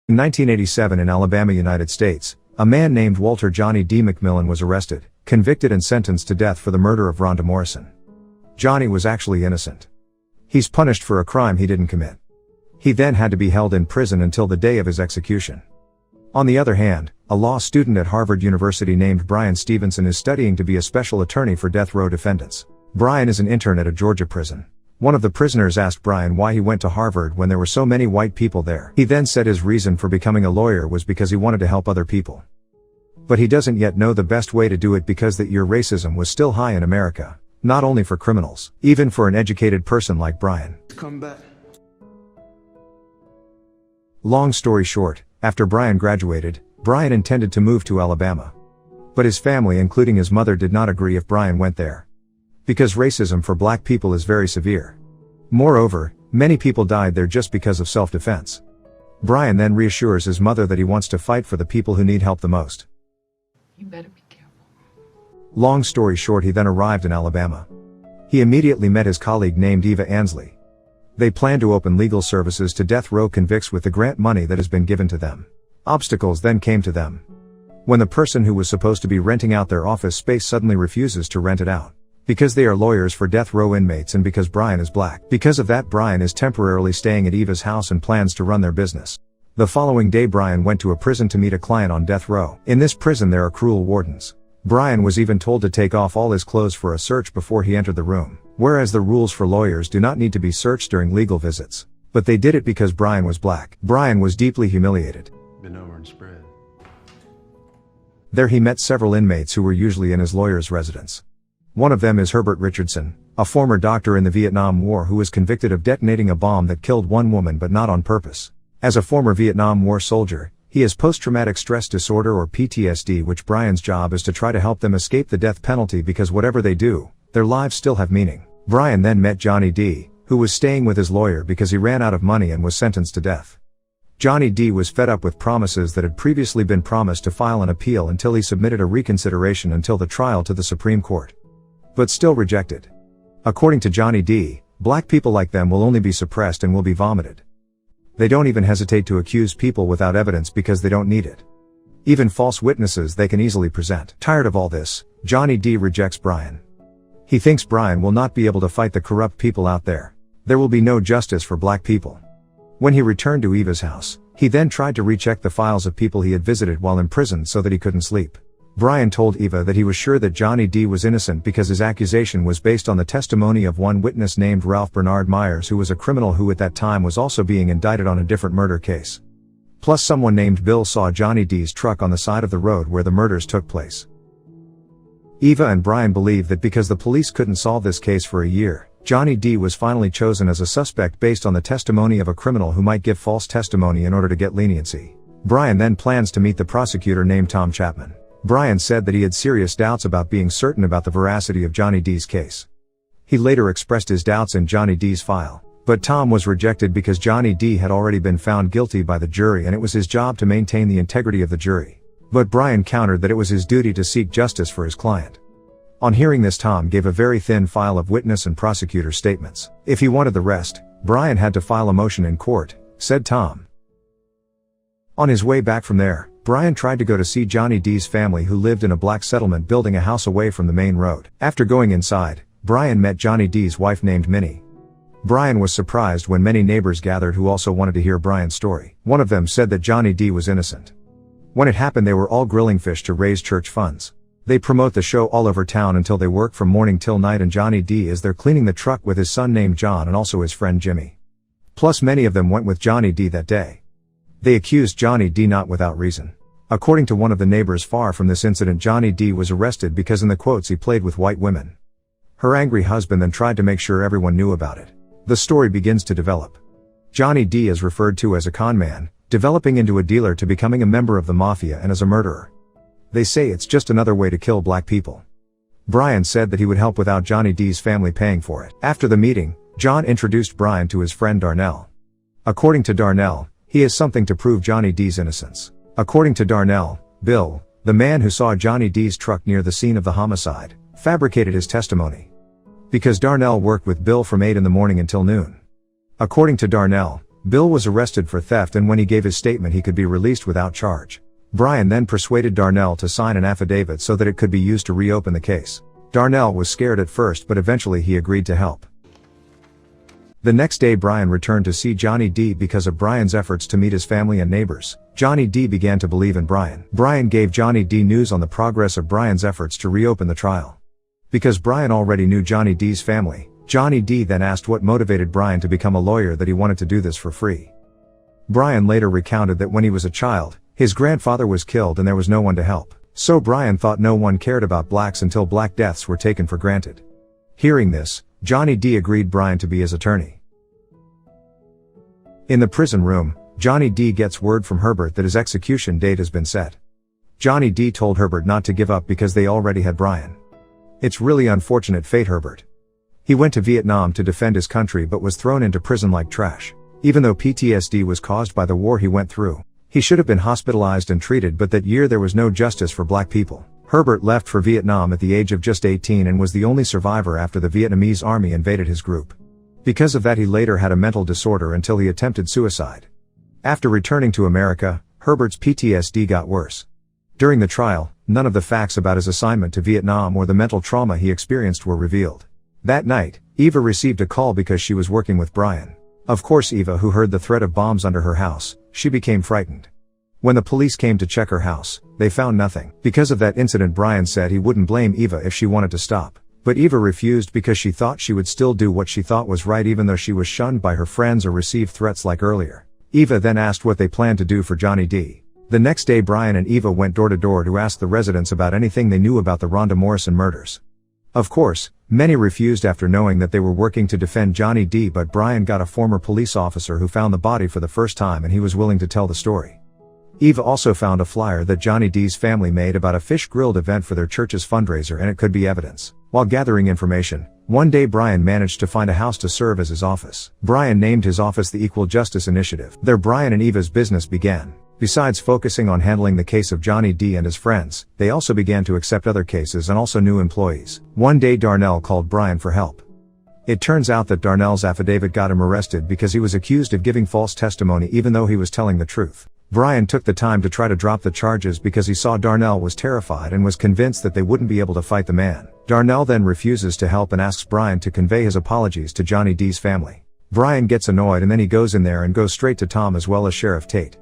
In 1987 in Alabama, United States, a man named Walter Johnny D. McMillan was arrested, convicted and sentenced to death for the murder of Rhonda Morrison. Johnny was actually innocent. He's punished for a crime he didn't commit. He then had to be held in prison until the day of his execution. On the other hand, a law student at Harvard University named Bryan Stevenson is studying to be a special attorney for death row defendants. Bryan is an intern at a Georgia prison. One of the prisoners asked Bryan why he went to Harvard when there were so many white people there. He then said his reason for becoming a lawyer was because he wanted to help other people. But he doesn't yet know the best way to do it because that year racism was still high in America. Not only for criminals, even for an educated person like Bryan. Come back. Long story short, after Bryan graduated, Bryan intended to move to Alabama. But his family, including his mother, did not agree if Bryan went there. Because racism for black people is very severe. Moreover, many people died there just because of self-defense. Bryan then reassures his mother that he wants to fight for the people who need help the most. You better be careful. Long story short, he then arrived in Alabama. He immediately met his colleague named Eva Ansley. They plan to open legal services to death row convicts with the grant money that has been given to them. Obstacles then came to them. When the person who was supposed to be renting out their office space suddenly refuses to rent it out. Because they are lawyers for death row inmates and because Bryan is black. Because of that, Bryan is temporarily staying at Eva's house and plans to run their business. The following day, Bryan went to a prison to meet a client on death row. In this prison there are cruel wardens. Bryan was even told to take off all his clothes for a search before he entered the room. Whereas the rules for lawyers do not need to be searched during legal visits. But they did it because Bryan was black. Bryan was deeply humiliated. Been over and spread. There he met several inmates who were usually in his lawyer's residence. One of them is Herbert Richardson, a former doctor in the Vietnam War who was convicted of detonating a bomb that killed one woman but not on purpose. As a former Vietnam War soldier, he has post-traumatic stress disorder or PTSD, which Bryan's job is to try to help them escape the death penalty because whatever they do, their lives still have meaning. Bryan then met Johnny D., who was staying with his lawyer because he ran out of money and was sentenced to death. Johnny D. was fed up with promises that had previously been promised to file an appeal until he submitted a reconsideration until the trial to the Supreme Court. But still rejected. According to Johnny D., black people like them will only be suppressed and will be vomited. They don't even hesitate to accuse people without evidence because they don't need it. Even false witnesses they can easily present. Tired of all this, Johnny D. rejects Bryan. He thinks Bryan will not be able to fight the corrupt people out there. There will be no justice for black people. When he returned to Eva's house, he then tried to recheck the files of people he had visited while in prison so that he couldn't sleep. Bryan told Eva that he was sure that Johnny D. was innocent because his accusation was based on the testimony of one witness named Ralph Bernard Myers, who was a criminal who at that time was also being indicted on a different murder case. Plus someone named Bill saw Johnny D.'s truck on the side of the road where the murders took place. Eva and Bryan believe that because the police couldn't solve this case for a year, Johnny D. was finally chosen as a suspect based on the testimony of a criminal who might give false testimony in order to get leniency. Bryan then plans to meet the prosecutor named Tom Chapman. Bryan said that he had serious doubts about being certain about the veracity of Johnny D.'s case. He later expressed his doubts in Johnny D.'s file, but Tom was rejected because Johnny D. had already been found guilty by the jury and it was his job to maintain the integrity of the jury. But Bryan countered that it was his duty to seek justice for his client. On hearing this, Tom gave a very thin file of witness and prosecutor statements. If he wanted the rest, Bryan had to file a motion in court, said Tom. On his way back from there, Bryan tried to go to see Johnny D.'s family who lived in a black settlement building a house away from the main road. After going inside, Bryan met Johnny D.'s wife named Minnie. Bryan was surprised when many neighbors gathered who also wanted to hear Bryan's story. One of them said that Johnny D. was innocent. When it happened, they were all grilling fish to raise church funds. They promote the show all over town until they work from morning till night, and Johnny D. is there cleaning the truck with his son named John and also his friend Jimmy. Plus many of them went with Johnny D. that day. They accused Johnny D. not without reason. According to one of the neighbors far from this incident, Johnny D. was arrested because in the quotes he played with white women. Her angry husband then tried to make sure everyone knew about it. The story begins to develop. Johnny D. is referred to as a con man, developing into a dealer to becoming a member of the mafia and as a murderer. They say it's just another way to kill black people. Bryan said that he would help without Johnny D.'s family paying for it. After the meeting, John introduced Bryan to his friend Darnell. According to Darnell, he has something to prove Johnny D.'s innocence. According to Darnell, Bill, the man who saw Johnny D.'s truck near the scene of the homicide, fabricated his testimony. Because Darnell worked with Bill from 8 in the morning until noon. According to Darnell, Bill was arrested for theft, and when he gave his statement he could be released without charge. Bryan then persuaded Darnell to sign an affidavit so that it could be used to reopen the case. Darnell was scared at first, but eventually he agreed to help. The next day Bryan returned to see Johnny D because of Bryan's efforts to meet his family and neighbors. Johnny D began to believe in Bryan. Bryan gave Johnny D news on the progress of Bryan's efforts to reopen the trial. Because Bryan already knew Johnny D's family, Johnny D then asked what motivated Bryan to become a lawyer, that he wanted to do this for free. Bryan later recounted that when he was a child, his grandfather was killed and there was no one to help. So Bryan thought no one cared about blacks until black deaths were taken for granted. Hearing this, Johnny D agreed Bryan to be his attorney. In the prison room, Johnny D gets word from Herbert that his execution date has been set. Johnny D told Herbert not to give up because they already had Bryan. It's really unfortunate fate, Herbert. He went to Vietnam to defend his country but was thrown into prison like trash. Even though PTSD was caused by the war he went through, he should have been hospitalized and treated, but that year there was no justice for black people. Herbert left for Vietnam at the age of just 18 and was the only survivor after the Vietnamese army invaded his group. Because of that he later had a mental disorder until he attempted suicide. After returning to America, Herbert's PTSD got worse. During the trial, none of the facts about his assignment to Vietnam or the mental trauma he experienced were revealed. That night, Eva received a call because she was working with Bryan. Of course Eva, who heard the threat of bombs under her house, she became frightened. When the police came to check her house, they found nothing. Because of that incident, Bryan said he wouldn't blame Eva if she wanted to stop. But Eva refused because she thought she would still do what she thought was right even though she was shunned by her friends or received threats like earlier. Eva then asked what they planned to do for Johnny D. The next day Bryan and Eva went door to door to ask the residents about anything they knew about the Rhonda Morrison murders. Of course, many refused after knowing that they were working to defend Johnny D, but Bryan got a former police officer who found the body for the first time and he was willing to tell the story. Eva also found a flyer that Johnny D's family made about a fish grilled event for their church's fundraiser, and it could be evidence. While gathering information, one day Bryan managed to find a house to serve as his office. Bryan named his office the Equal Justice Initiative. There Bryan and Eva's business began. Besides focusing on handling the case of Johnny D and his friends, they also began to accept other cases and also new employees. One day Darnell called Bryan for help. It turns out that Darnell's affidavit got him arrested because he was accused of giving false testimony even though he was telling the truth. Bryan took the time to try to drop the charges because he saw Darnell was terrified and was convinced that they wouldn't be able to fight the man. Darnell then refuses to help and asks Bryan to convey his apologies to Johnny D's family. Bryan gets annoyed and then he goes in there and goes straight to Tom as well as Sheriff Tate.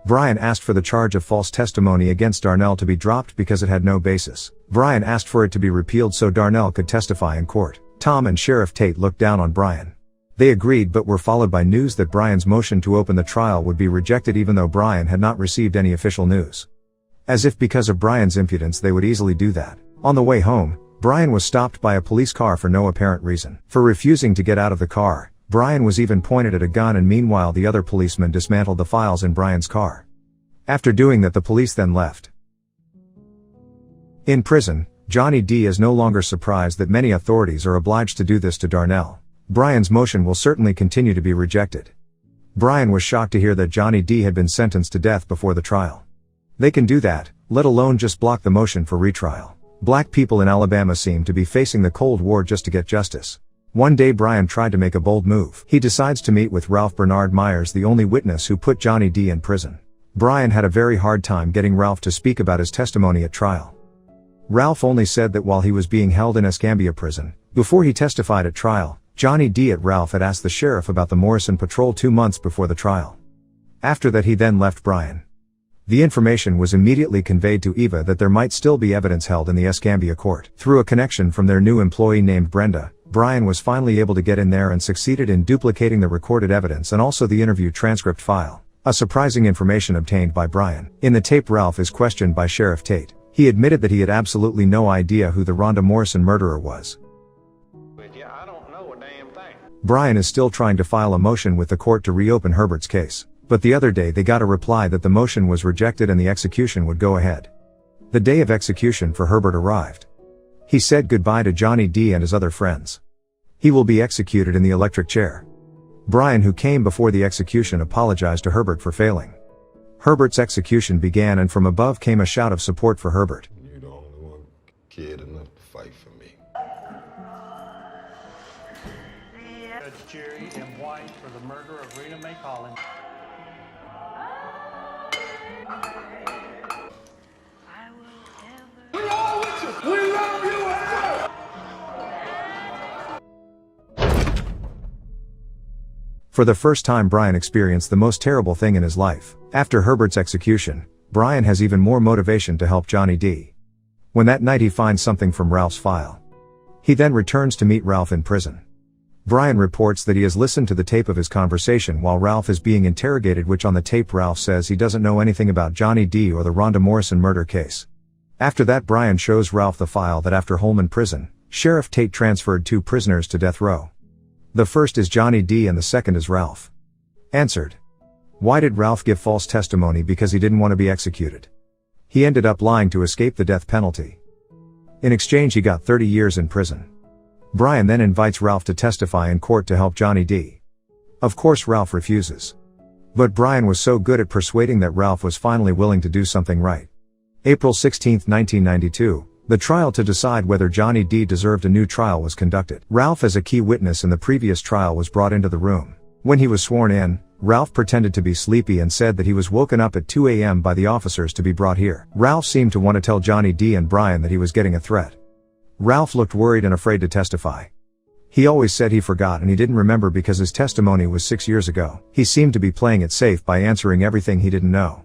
Bryan asked for the charge of false testimony against Darnell to be dropped because it had no basis. Bryan asked for it to be repealed so Darnell could testify in court. Tom and Sheriff Tate looked down on Bryan. They agreed but were followed by news that Bryan's motion to open the trial would be rejected even though Bryan had not received any official news. As if because of Bryan's impudence they would easily do that. On the way home, Bryan was stopped by a police car for no apparent reason. For refusing to get out of the car, Bryan was even pointed at a gun, and meanwhile the other policemen dismantled the files in Bryan's car. After doing that the police then left. In prison, Johnny D is no longer surprised that many authorities are obliged to do this to Darnell. Bryan's motion will certainly continue to be rejected. Bryan was shocked to hear that Johnny D had been sentenced to death before the trial. They can do that, let alone just block the motion for retrial. Black people in Alabama seem to be facing the Cold War just to get justice. One day Bryan tried to make a bold move. He decides to meet with Ralph Bernard Myers, the only witness who put Johnny D in prison. Bryan had a very hard time getting Ralph to speak about his testimony at trial. Ralph only said that while he was being held in Escambia prison, before he testified at trial, Johnny D at Ralph had asked the sheriff about the Morrison patrol 2 months before the trial. After that he then left Bryan. The information was immediately conveyed to Eva that there might still be evidence held in the Escambia court. Through a connection from their new employee named Brenda, Bryan was finally able to get in there and succeeded in duplicating the recorded evidence and also the interview transcript file. A surprising information obtained by Bryan. In the tape Ralph is questioned by Sheriff Tate. He admitted that he had absolutely no idea who the Rhonda Morrison murderer was. Bryan is still trying to file a motion with the court to reopen Herbert's case, but the other day they got a reply that the motion was rejected and the execution would go ahead. The day of execution for Herbert arrived. He said goodbye to Johnny D and his other friends. He will be executed in the electric chair. Bryan, who came before the execution, apologized to Herbert for failing. Herbert's execution began and from above came a shout of support for Herbert. You're the only one kid enough to fight for me. Judge Jerry M. White for the murder of Rena May calling. For the first time, Bryan experienced the most terrible thing in his life. After Herbert's execution, Bryan has even more motivation to help Johnny D. When that night he finds something from Ralph's file. He then returns to meet Ralph in prison. Bryan reports that he has listened to the tape of his conversation while Ralph is being interrogated, which on the tape Ralph says he doesn't know anything about Johnny D or the Rhonda Morrison murder case. After that, Bryan shows Ralph the file that after Holman Prison, Sheriff Tate transferred 2 prisoners to death row. The first is Johnny D and the second is Ralph. Answered. Why did Ralph give false testimony? Because he didn't want to be executed. He ended up lying to escape the death penalty. In exchange he got 30 years in prison. Bryan then invites Ralph to testify in court to help Johnny D. Of course Ralph refuses. But Bryan was so good at persuading that Ralph was finally willing to do something right. April 16, 1992, the trial to decide whether Johnny D deserved a new trial was conducted. Ralph, as a key witness in the previous trial, was brought into the room. When he was sworn in, Ralph pretended to be sleepy and said that he was woken up at 2 a.m. by the officers to be brought here. Ralph seemed to want to tell Johnny D and Bryan that he was getting a threat. Ralph looked worried and afraid to testify. He always said he forgot and he didn't remember because his testimony was 6 years ago. He seemed to be playing it safe by answering everything he didn't know.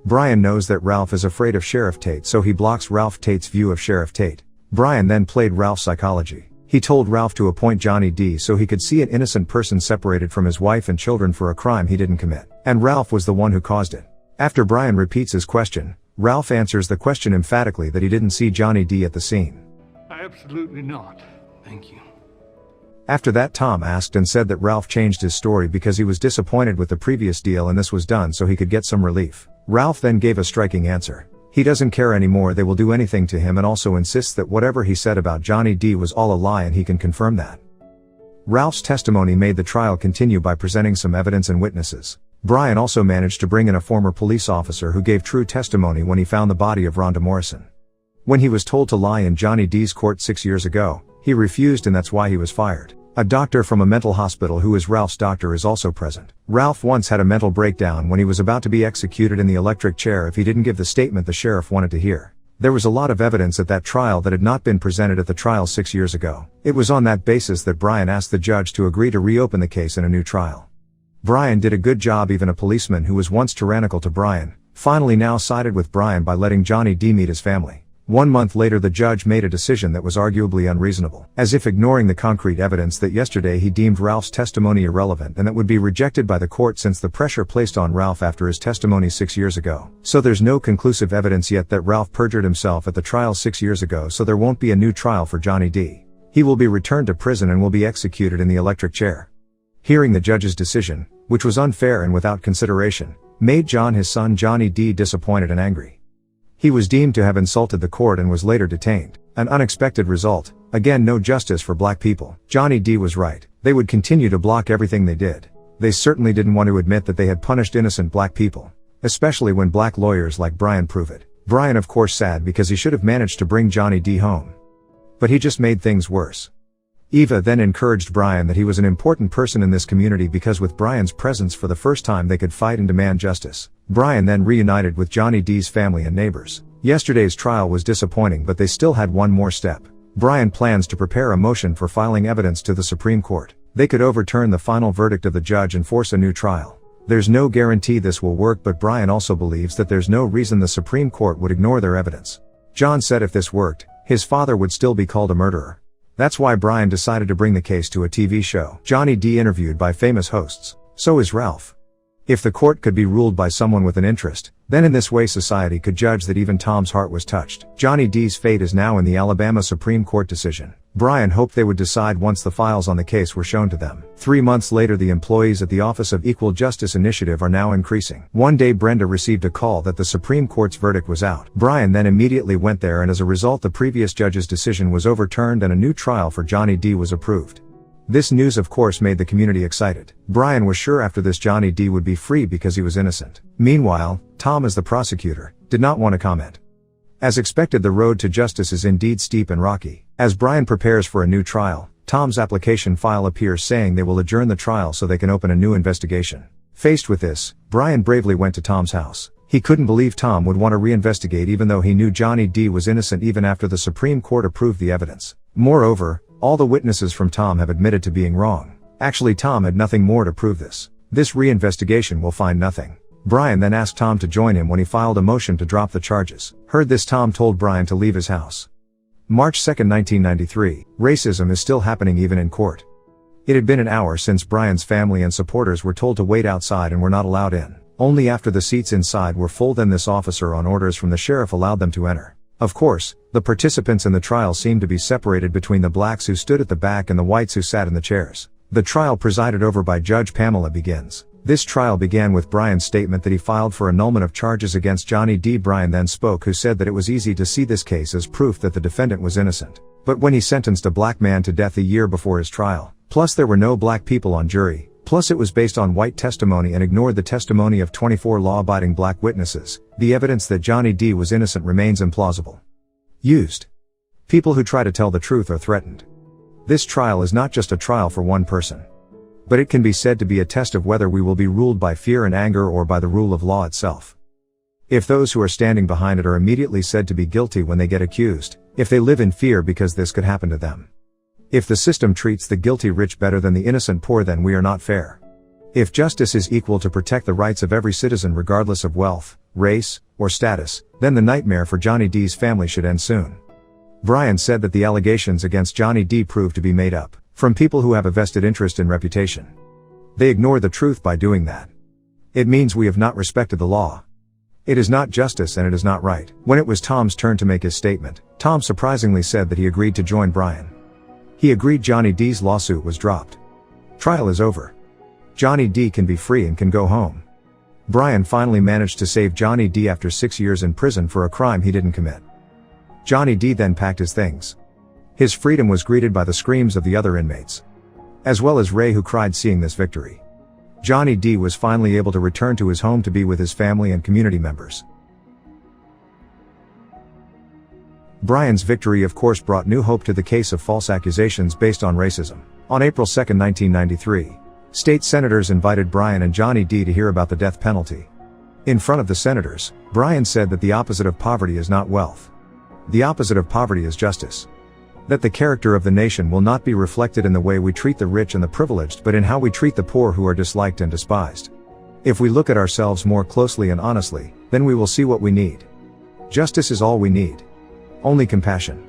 Bryan knows that Ralph is afraid of Sheriff Tate, so he blocks Ralph Tate's view of Sheriff Tate. Bryan then played Ralph's psychology. He told Ralph to appoint Johnny D so he could see an innocent person separated from his wife and children for a crime he didn't commit. And Ralph was the one who caused it. After Bryan repeats his question, Ralph answers the question emphatically that he didn't see Johnny D at the scene. Absolutely not. Thank you. After that, Tom asked and said that Ralph changed his story because he was disappointed with the previous deal and this was done so he could get some relief. Ralph then gave a striking answer. He doesn't care anymore, they will do anything to him, and also insists that whatever he said about Johnny D was all a lie and he can confirm that. Ralph's testimony made the trial continue by presenting some evidence and witnesses. Bryan also managed to bring in a former police officer who gave true testimony when he found the body of Rhonda Morrison. When he was told to lie in Johnny D's court 6 years ago, he refused and that's why he was fired. A doctor from a mental hospital who is Ralph's doctor is also present. Ralph once had a mental breakdown when he was about to be executed in the electric chair if he didn't give the statement the sheriff wanted to hear. There was a lot of evidence at that trial that had not been presented at the trial 6 years ago. It was on that basis that Bryan asked the judge to agree to reopen the case in a new trial. Bryan did a good job. Even a policeman who was once tyrannical to Bryan, finally now sided with Bryan by letting Johnny D meet his family. 1 month later the judge made a decision that was arguably unreasonable, as if ignoring the concrete evidence that yesterday he deemed Ralph's testimony irrelevant and that would be rejected by the court since the pressure placed on Ralph after his testimony 6 years ago. So there's no conclusive evidence yet that Ralph perjured himself at the trial 6 years ago, so there won't be a new trial for Johnny D. He will be returned to prison and will be executed in the electric chair. Hearing the judge's decision, which was unfair and without consideration, made John, his son Johnny D, disappointed and angry. He was deemed to have insulted the court and was later detained. An unexpected result. Again, no justice for black people. Johnny D was right. They would continue to block everything they did. They certainly didn't want to admit that they had punished innocent black people. Especially when black lawyers like Bryan prove it. Bryan, of course, sad because he should have managed to bring Johnny D home. But he just made things worse. Eva then encouraged Bryan that he was an important person in this community because with Bryan's presence for the first time they could fight and demand justice. Bryan then reunited with Johnny D's family and neighbors. Yesterday's trial was disappointing, but they still had one more step. Bryan plans to prepare a motion for filing evidence to the Supreme Court. They could overturn the final verdict of the judge and force a new trial. There's no guarantee this will work, but Bryan also believes that there's no reason the Supreme Court would ignore their evidence. John said if this worked, his father would still be called a murderer. That's why Bryan decided to bring the case to a TV show. Johnny D interviewed by famous hosts. So is Ralph. If the court could be ruled by someone with an interest, then in this way society could judge that even Tom's heart was touched. Johnny D's fate is now in the Alabama Supreme Court decision. Bryan hoped they would decide once the files on the case were shown to them. 3 months later, the employees at the Office of Equal Justice Initiative are now increasing. One day Brenda received a call that the Supreme Court's verdict was out. Bryan then immediately went there, and as a result the previous judge's decision was overturned and a new trial for Johnny D was approved. This news of course made the community excited. Bryan was sure after this Johnny D would be free because he was innocent. Meanwhile, Tom, as the prosecutor, did not want to comment. As expected, the road to justice is indeed steep and rocky. As Bryan prepares for a new trial, Tom's application file appears saying they will adjourn the trial so they can open a new investigation. Faced with this, Bryan bravely went to Tom's house. He couldn't believe Tom would want to reinvestigate even though he knew Johnny D was innocent even after the Supreme Court approved the evidence. Moreover, all the witnesses from Tom have admitted to being wrong. Actually, Tom had nothing more to prove this. This reinvestigation will find nothing. Bryan then asked Tom to join him when he filed a motion to drop the charges. Heard this, Tom told Bryan to leave his house. March 2, 1993, racism is still happening even in court. It had been an hour since Bryan's family and supporters were told to wait outside and were not allowed in. Only after the seats inside were full then this officer on orders from the sheriff allowed them to enter. Of course, the participants in the trial seemed to be separated between the blacks who stood at the back and the whites who sat in the chairs. The trial presided over by Judge Pamela begins. This trial began with Bryan's statement that he filed for annulment of charges against Johnny D. Bryan then spoke, who said that it was easy to see this case as proof that the defendant was innocent. But when he sentenced a black man to death a year before his trial, plus there were no black people on jury, plus it was based on white testimony and ignored the testimony of 24 law-abiding black witnesses, the evidence that Johnny D. was innocent remains implausible. Used. People who try to tell the truth are threatened. This trial is not just a trial for one person. But it can be said to be a test of whether we will be ruled by fear and anger or by the rule of law itself. If those who are standing behind it are immediately said to be guilty when they get accused, if they live in fear because this could happen to them. If the system treats the guilty rich better than the innocent poor, then we are not fair. If justice is equal to protect the rights of every citizen regardless of wealth, race, or status, then the nightmare for Johnny D.'s family should end soon. Bryan said that the allegations against Johnny D. proved to be made up, from people who have a vested interest in reputation. They ignore the truth by doing that. It means we have not respected the law. It is not justice and it is not right. When it was Tom's turn to make his statement, Tom surprisingly said that he agreed to join Bryan. He agreed Johnny D.'s lawsuit was dropped. Trial is over. Johnny D. can be free and can go home. Bryan finally managed to save Johnny D. after 6 years in prison for a crime he didn't commit. Johnny D. then packed his things. His freedom was greeted by the screams of the other inmates, as well as Ray, who cried seeing this victory. Johnny D. was finally able to return to his home to be with his family and community members. Bryan's victory of course brought new hope to the case of false accusations based on racism. On April 2, 1993, state senators invited Bryan and Johnny D. to hear about the death penalty. In front of the senators, Bryan said that the opposite of poverty is not wealth. The opposite of poverty is justice. That the character of the nation will not be reflected in the way we treat the rich and the privileged, but in how we treat the poor who are disliked and despised. If we look at ourselves more closely and honestly, then we will see what we need. Justice is all we need. Only compassion.